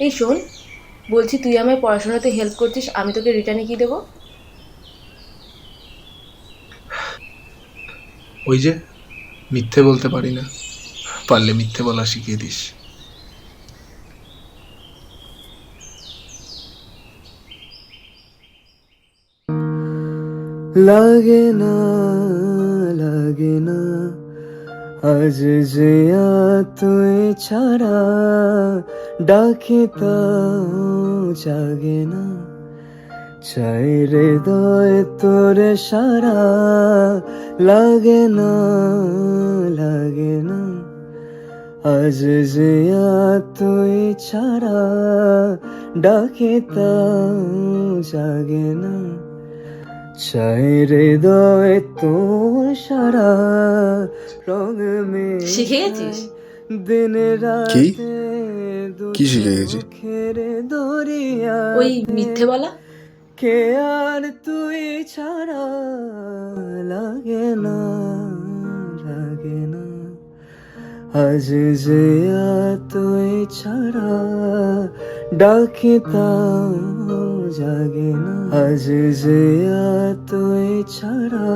এই শোন, বলছি তুই আমায় পড়াশোনাতে হেল্প করছিস, আমি তোকে রিটার্নে কি দেবো? ওই যে, মিথ্যে বলতে পারি না, পারলে মিথ্যে বলা শিখিয়ে দিস। লাগে না, লাগে না, আজ যে তুই ছাড়া ডাকি তাও জাগে না। চাই হৃদয় তোরে সারা, লাগে না, লাগে না, আজ যে তুই ছাড়া ডাকি তাও জাগে না। চাই হৃদয় তোর সারা রং শিখে গেছিস? মেশায় দিন কি? রাতে দু কি শিখে গেছি? চোখের ওই দরিয়াতে। মিথ্যে বলা। কে আর তুই ছাড়া, লাগে না, লাগে না, আজ যে তুই ছাড়া ডাকি তাও জাগে না। আজ যে তুই ছাড়া